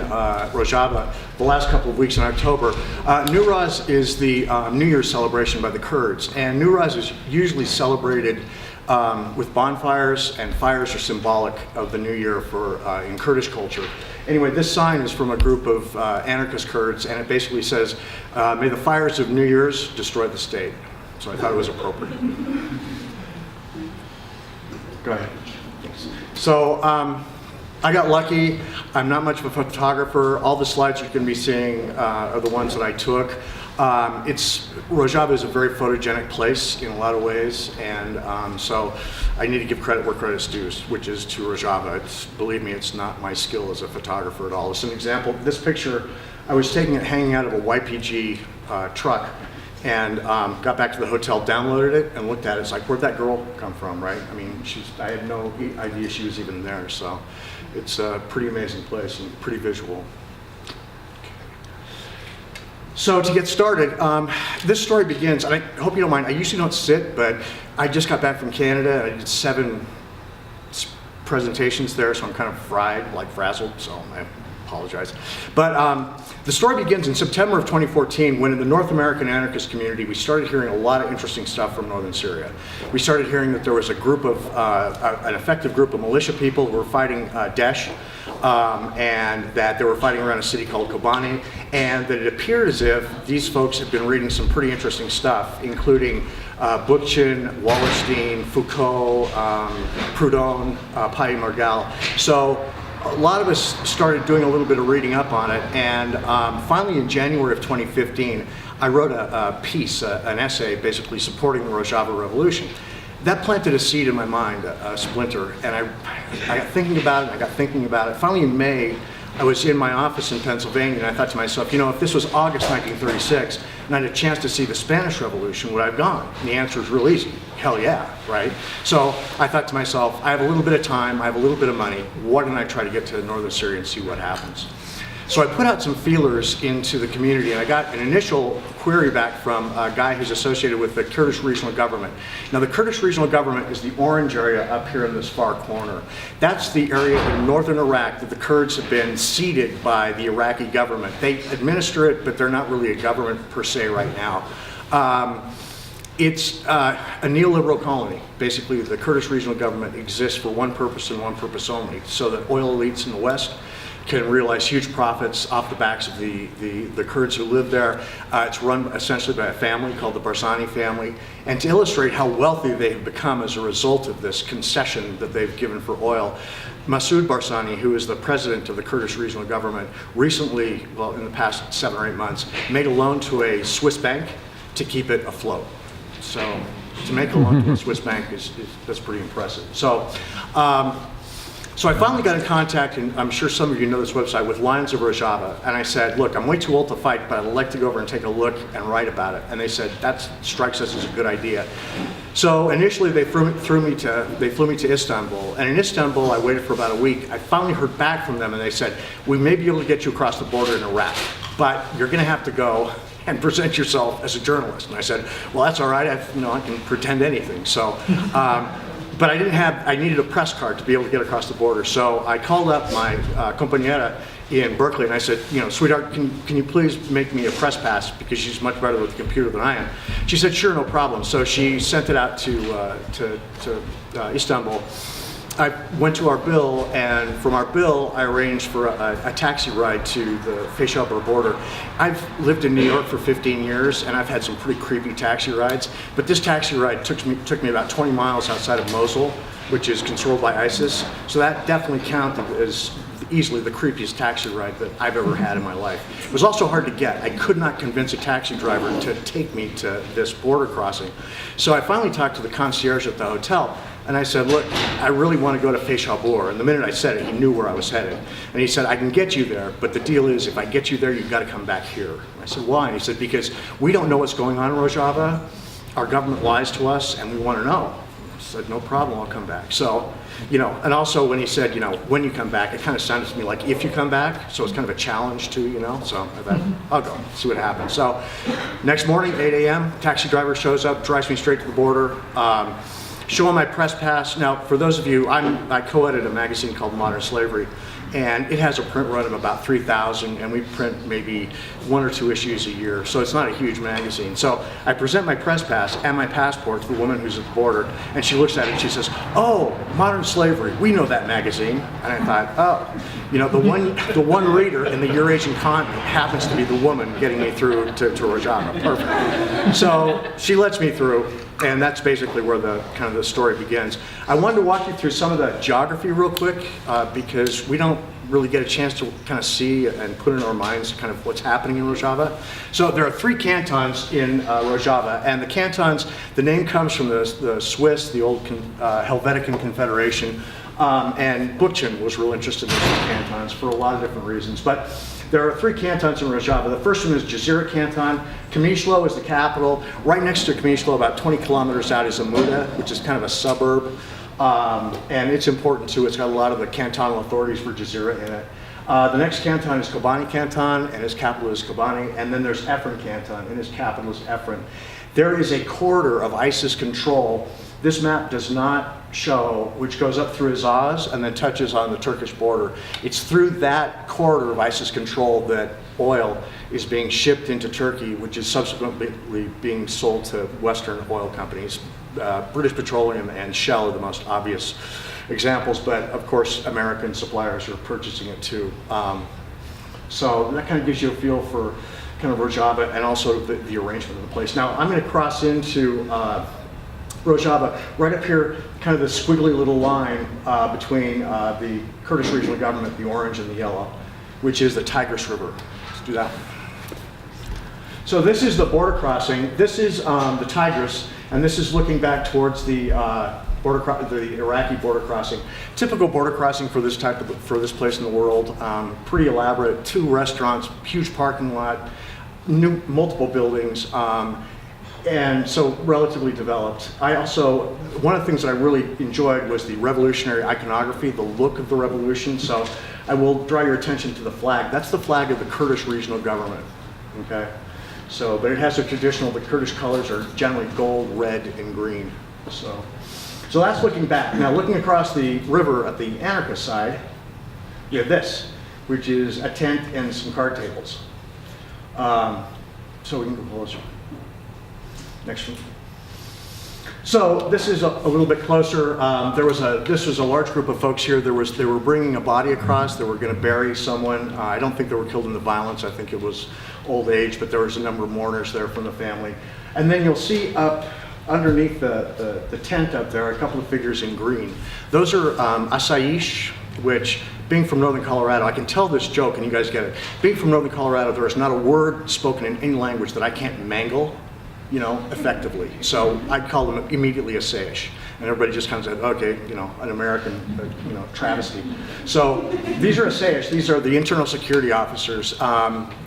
Rojava the last couple of weeks in October. Newroz is the New Year's celebration by the Kurds, and Newroz is usually celebrated with bonfires, and fires are symbolic of the New Year in Kurdish culture. Anyway, this sign is from a group of anarchist Kurds, and it basically says, "May the fires of New Year's destroy the state." So I thought it was appropriate. Go ahead. So I got lucky. I'm not much of a photographer. All the slides you're going to be seeing are the ones that I took. Rojava is a very photogenic place in a lot of ways, and so I need to give credit where credit's due, which is to Rojava. Believe me, it's not my skill as a photographer at all. As an example, this picture, I was taking it hanging out of a YPG truck, and got back to the hotel, downloaded it, and looked at it. It's like, where'd that girl come from, right? I mean, I had no idea she was even there, so it's a pretty amazing place and pretty visual. So to get started, this story begins, and I hope you don't mind, I usually don't sit, but I just got back from Canada. I did 7 presentations there, so I'm kind of fried, like frazzled, so I apologize. But the story begins in September of 2014, when in the North American anarchist community, we started hearing a lot of interesting stuff from northern Syria. We started hearing that there was a group of, an effective group of militia people who were fighting Daesh, and that they were fighting around a city called Kobani, and that it appeared as if these folks had been reading some pretty interesting stuff, including Bookchin, Wallerstein, Foucault, Proudhon, Paille Margal. So a lot of us started doing a little bit of reading up on it, and finally in January of 2015, I wrote a piece, an essay, basically supporting the Rojava Revolution. That planted a seed in my mind, a splinter, and I got thinking about it. Finally in May, I was in my office in Pennsylvania, and I thought to myself, if this was August 1936, and I had a chance to see the Spanish Revolution, would I have gone? And the answer is real easy. Hell yeah, right? So I thought to myself, I have a little bit of time, I have a little bit of money, why don't I try to get to northern Syria and see what happens? So I put out some feelers into the community, and I got an initial query back from a guy who's associated with the Kurdish Regional Government. Now, the Kurdish Regional Government is the orange area up here in this far corner. That's the area in northern Iraq that the Kurds have been ceded by the Iraqi government. They administer it, but they're not really a government per se right now. It's a neoliberal colony. Basically, the Kurdish Regional Government exists for one purpose and one purpose only, so that oil elites in the West can realize huge profits off the backs of the Kurds who live there. It's run essentially by a family called the Barzani family. And to illustrate how wealthy they have become as a result of this concession that they've given for oil, Masoud Barzani, who is the president of the Kurdish Regional Government, recently, well, in the past 7 or 8 months, made a loan to a Swiss bank to keep it afloat. So to make a loan to a Swiss bank that's pretty impressive. So I finally got in contact, and I'm sure some of you know this website, with Lions of Rojava, and I said, look, I'm way too old to fight, but I'd like to go over and take a look and write about it. And they said, that strikes us as a good idea. So initially they flew me to Istanbul, and in Istanbul I waited for about a week. I finally heard back from them, and they said, we may be able to get you across the border in Iraq, but you're going to have to go and present yourself as a journalist. And I said, well, that's all right, I can pretend anything. So. But I needed a press card to be able to get across the border. So I called up my compañera in Berkeley, and I said, sweetheart, can you please make me a press pass, because she's much better with the computer than I am. She said, sure, no problem. So she sent it out to Istanbul. I went to Arbil, and from Arbil, I arranged for a taxi ride to the Feyshahbur border. I've lived in New York for 15 years, and I've had some pretty creepy taxi rides, but this taxi ride took me about 20 miles outside of Mosul, which is controlled by ISIS. So that definitely counted as easily the creepiest taxi ride that I've ever had in my life. It was also hard to get. I could not convince a taxi driver to take me to this border crossing. So I finally talked to the concierge at the hotel, and I said, look, I really want to go to Feyshahbur. And the minute I said it, he knew where I was headed. And he said, I can get you there, but the deal is, if I get you there, you've got to come back here. I said, why? And he said, because we don't know what's going on in Rojava. Our government lies to us, and we want to know. I said, no problem, I'll come back. So, and also when he said, when you come back, it kind of sounded to me like if you come back, so it's kind of a challenge too, So I thought, I'll go, see what happens. So next morning, 8 a.m., taxi driver shows up, drives me straight to the border. Show him my press pass. Now, for those of you, I co-edit a magazine called Modern Slavery, and it has a print run of about 3,000, and we print maybe 1 or 2 issues a year, so it's not a huge magazine. So I present my press pass and my passport to the woman who's at the border, and she looks at it and she says, "Oh, Modern Slavery, we know that magazine." And I thought, oh, you know, the one reader in the Eurasian continent happens to be the woman getting me through to Rojava. Perfect. So she lets me through, and that's basically where the kind of the story begins. I wanted to walk you through some of the geography real quick because we don't really get a chance to kind of see and put in our minds kind of what's happening in Rojava. So there are 3 cantons in Rojava, and the cantons, the name comes from the Swiss, the old Helvetican Confederation, and Bookchin was real interested in these cantons for a lot of different reasons. But there are 3 cantons in Rojava. The first one is Jazeera Canton. Kamishlo is the capital. Right next to Kamishlo, about 20 kilometers out, is Amuda, which is kind of a suburb. And it's important too. It's got a lot of the cantonal authorities for Jazeera in it. The next canton is Kobani Canton, and its capital is Kobani. And then there's Afrin Canton, and its capital is Afrin. There is a corridor of ISIS control. This map does not show, which goes up through Azaz and then touches on the Turkish border. It's through that corridor of ISIS control that oil is being shipped into Turkey, which is subsequently being sold to Western oil companies. British Petroleum and Shell are the most obvious examples, but of course American suppliers are purchasing it too. So that kind of gives you a feel for kind of Rojava and also the arrangement of the place. Now I'm going to cross into Rojava, right up here, kind of the squiggly little line between the Kurdish regional government, the orange and the yellow, which is the Tigris River. Let's do that. So this is the border crossing. This is the Tigris, and this is looking back towards the the Iraqi border crossing. Typical border crossing for this for this place in the world. Pretty elaborate. 2 restaurants, huge parking lot, multiple buildings. And so relatively developed. One of the things that I really enjoyed was the revolutionary iconography, the look of the revolution. So I will draw your attention to the flag. That's the flag of the Kurdish regional government, okay? So, but it has the Kurdish colors are generally gold, red, and green. So that's looking back. Now looking across the river at the anarchist side, you have this, which is a tent and some card tables. So we can go closer. Next one. So this is a little bit closer. This was a large group of folks here. They were bringing a body across. They were going to bury someone. I don't think they were killed in the violence. I think it was old age, but there was a number of mourners there from the family. And then you'll see up underneath the tent up there a couple of figures in green. Those are Asaish, which, being from Northern Colorado, I can tell this joke and you guys get it. Being from Northern Colorado, there is not a word spoken in any language that I can't mangle, you know, effectively. So I'd call them immediately Asaish. And everybody just kind of said, okay, you know, an American, you know, travesty. So these are Asaish, these are the internal security officers.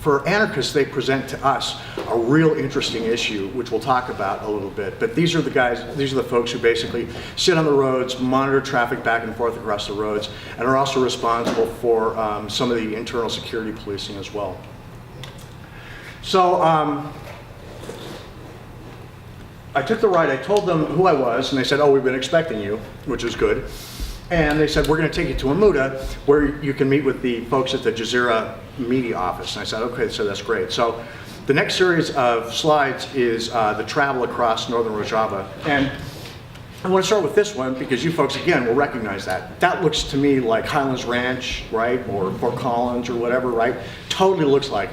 For anarchists, they present to us a real interesting issue, which we'll talk about a little bit. But these are the guys, these are the folks who basically sit on the roads, monitor traffic back and forth across the roads, and are also responsible for some of the internal security policing as well. So, I took the ride, I told them who I was, and they said, oh, we've been expecting you, which is good. And they said, we're going to take you to Amuda, where you can meet with the folks at the Jazeera media office. And I said, okay, so that's great. So the next series of slides is the travel across northern Rojava. And I want to start with this one, because you folks, again, will recognize that. That looks to me like Highlands Ranch, right, or Fort Collins, or whatever, right? Totally looks like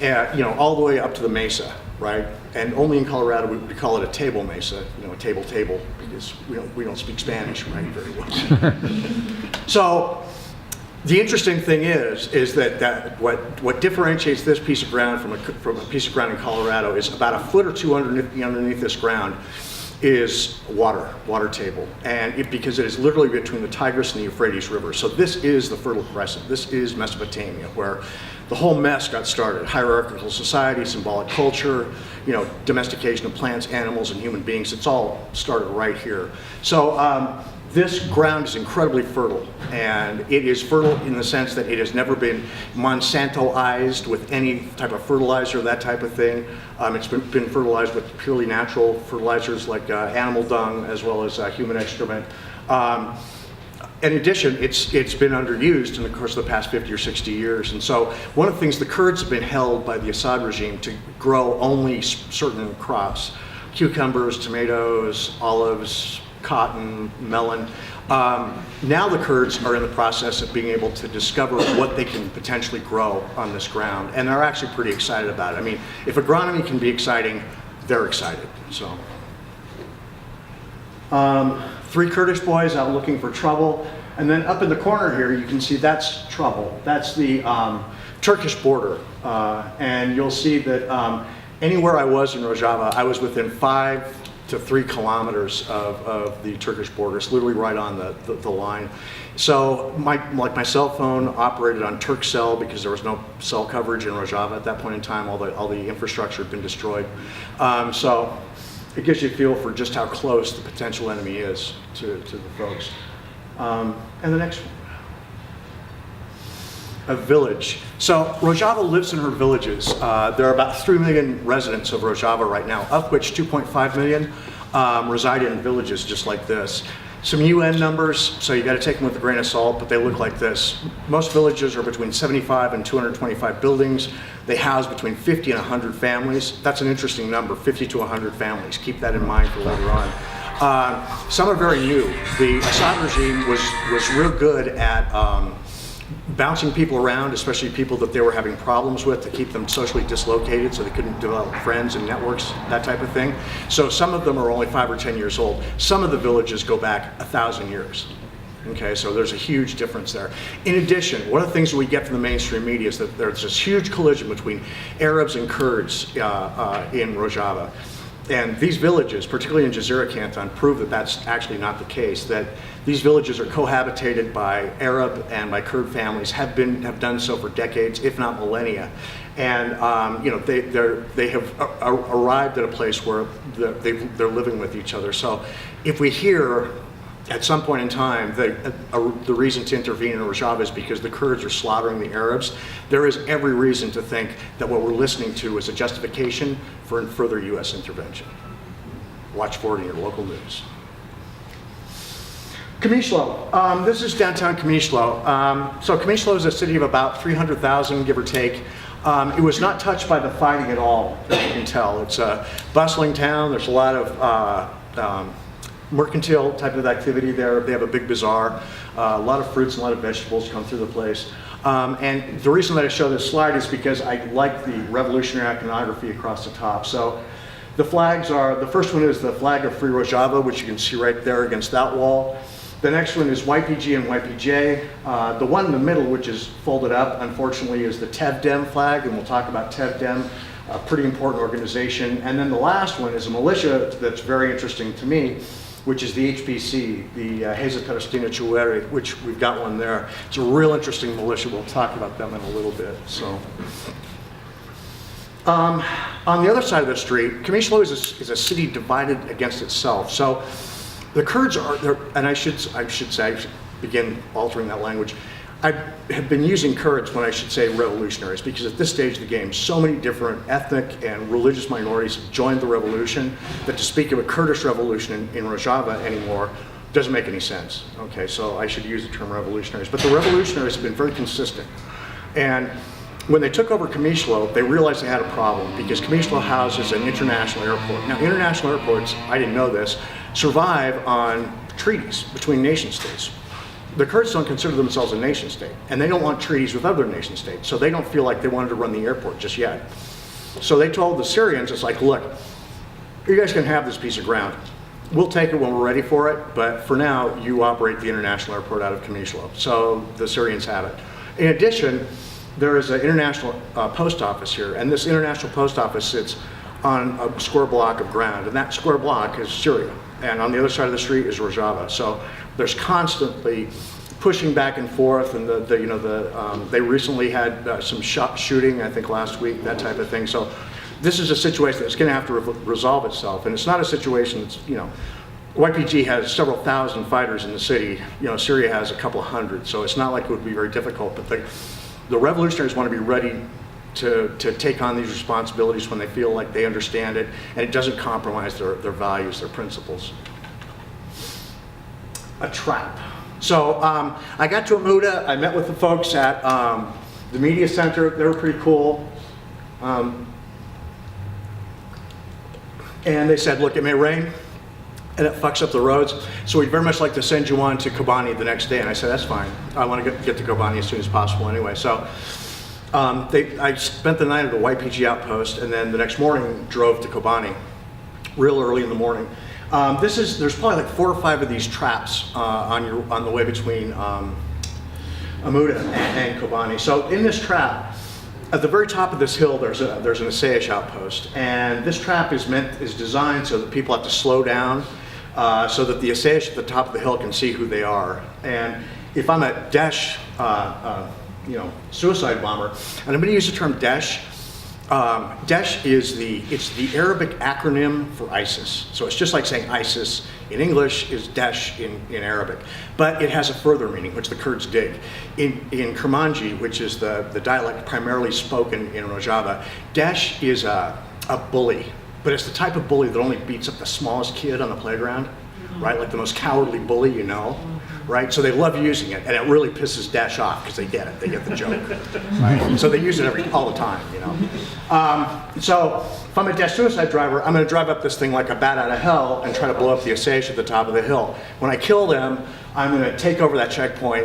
it. You know, all the way up to the mesa, right? And only in Colorado we call it a table mesa, you know, a table, because we don't speak Spanish, right, very well. So the interesting thing is that what differentiates this piece of ground from a piece of ground in Colorado is about a foot or two underneath this ground is water table, and because it is literally between the Tigris and the Euphrates River. So this is the Fertile Crescent. This is Mesopotamia, where the whole mess got started. Hierarchical society, symbolic culture, you know, domestication of plants, animals, and human beings. It's all started right here. So this ground is incredibly fertile, and it is fertile in the sense that it has never been Monsantoized with any type of fertilizer, that type of thing. It's been fertilized with purely natural fertilizers like animal dung as well as human excrement. In addition, it's been underused in the course of the past 50 or 60 years. And so one of the things, the Kurds have been held by the Assad regime to grow only certain crops: cucumbers, tomatoes, olives, cotton, melon. Now the Kurds are in the process of being able to discover what they can potentially grow on this ground, and they're actually pretty excited about it. I mean, if agronomy can be exciting, they're excited. So, 3 Kurdish boys out looking for trouble, and then up in the corner here, you can see that's trouble. That's the Turkish border, and you'll see that anywhere I was in Rojava, I was within 5 to 3 kilometers of the Turkish border. It's literally right on the line. So my cell phone operated on Turkcell because there was no cell coverage in Rojava at that point in time. All the infrastructure had been destroyed. So it gives you a feel for just how close the potential enemy is to the folks. And the next one. A village. So Rojava lives in her villages. There are about 3 million residents of Rojava right now, of which 2.5 million reside in villages just like this. Some UN numbers, so you got to take them with a grain of salt, but they look like this. Most villages are between 75 and 225 buildings. They house between 50 and 100 families. That's an interesting number, 50 to 100 families. Keep that in mind for later on. Some are very new. The Assad regime was real good at bouncing people around, especially people that they were having problems with, to keep them socially dislocated so they couldn't develop friends and networks, that type of thing. So some of them are only 5 or 10 years old. Some of the villages go back 1,000 years. Okay, so there's a huge difference there. In addition, one of the things that we get from the mainstream media is that there's this huge collision between Arabs and Kurds in Rojava. And these villages, particularly in Jazeera Canton, prove that that's actually not the case, that these villages are cohabitated by Arab and by Kurd families, have done so for decades, if not millennia. And they have arrived at a place where they're living with each other. So if we hear at some point in time the reason to intervene in Rojava is because the Kurds are slaughtering the Arabs, there is every reason to think that what we're listening to is a justification for further U.S. intervention. Watch for it in your local news. Kamishlo. This is downtown Kamishlo. So Kamishlo is a city of about 300,000, give or take. It was not touched by the fighting at all, as you can tell. It's a bustling town. There's a lot of mercantile type of activity there. They have a big bazaar. A lot of fruits and a lot of vegetables come through the place. And the reason that I show this slide is because I like the revolutionary iconography across the top. So the flags are, the first one is the flag of Free Rojava, which you can see right there against that wall. The next one is YPG and YPJ. The one in the middle, which is folded up, unfortunately, is the Tevdem flag, and we'll talk about Tevdem, a pretty important organization. And then the last one is a militia that's very interesting to me, which is the HPC, the Heza Palestina Chuweri, which we've got one there. It's a real interesting militia. We'll talk about them in a little bit. So, on the other side of the street, Kamishlo is a city divided against itself. So the Kurds are there, and I should begin altering that language. I have been using Kurds when I should say revolutionaries, because at this stage of the game, so many different ethnic and religious minorities have joined the revolution that to speak of a Kurdish revolution in Rojava anymore doesn't make any sense. Okay, so I should use the term revolutionaries. But the revolutionaries have been very consistent. And when they took over Kamishlo, they realized they had a problem because Kamishlo houses an international airport. Now, international airports, I didn't know this, survive on treaties between nation states. The Kurds don't consider themselves a nation state, and they don't want treaties with other nation states, so they don't feel like they wanted to run the airport just yet. So they told the Syrians, it's like, look, you guys can have this piece of ground. We'll take it when we're ready for it, but for now, you operate the international airport out of Kamishlo. So the Syrians have it. In addition, there is an international post office here, and this international post office sits on a square block of ground, and that square block is Syria. And on the other side of the street is Rojava. So there's constantly pushing back and forth, and they recently had some shooting, I think last week, that type of thing. So this is a situation that's going to have to resolve itself, and it's not a situation that's, YPG has several thousand fighters in the city. Syria has a couple hundred, so it's not like it would be very difficult. But the revolutionaries want to be ready to take on these responsibilities when they feel like they understand it, and it doesn't compromise their values, their principles. A trap. So I got to Amuda, I met with the folks at the media center, they were pretty cool. And they said, look, it may rain and it fucks up the roads, so we'd very much like to send you on to Kobani the next day. And I said, that's fine. I want to get to Kobani as soon as possible anyway. So I spent the night at the YPG outpost, and then the next morning drove to Kobani real early in the morning. There's probably like 4 or 5 of these traps on the way between Amuda and Kobani. So in this trap, at the very top of this hill, there's an Asayish outpost, and this trap is designed so that people have to slow down, so that the Asayish at the top of the hill can see who they are. And if I'm a Daesh, suicide bomber, and I'm going to use the term Daesh. Daesh is the Arabic acronym for ISIS. So it's just like saying ISIS in English is Daesh in Arabic. But it has a further meaning, which the Kurds dig. In Kermanji, which is the dialect primarily spoken in Rojava, Daesh is a bully. But it's the type of bully that only beats up the smallest kid on the playground, right? Like the most cowardly bully you know. Right, so they love using it, and it really pisses Daesh off because they get it, they get the joke. Right? So they use it all the time, you know. So if I'm a Daesh suicide driver, I'm going to drive up this thing like a bat out of hell and try to blow up the Asayish at the top of the hill. When I kill them, I'm going to take over that checkpoint.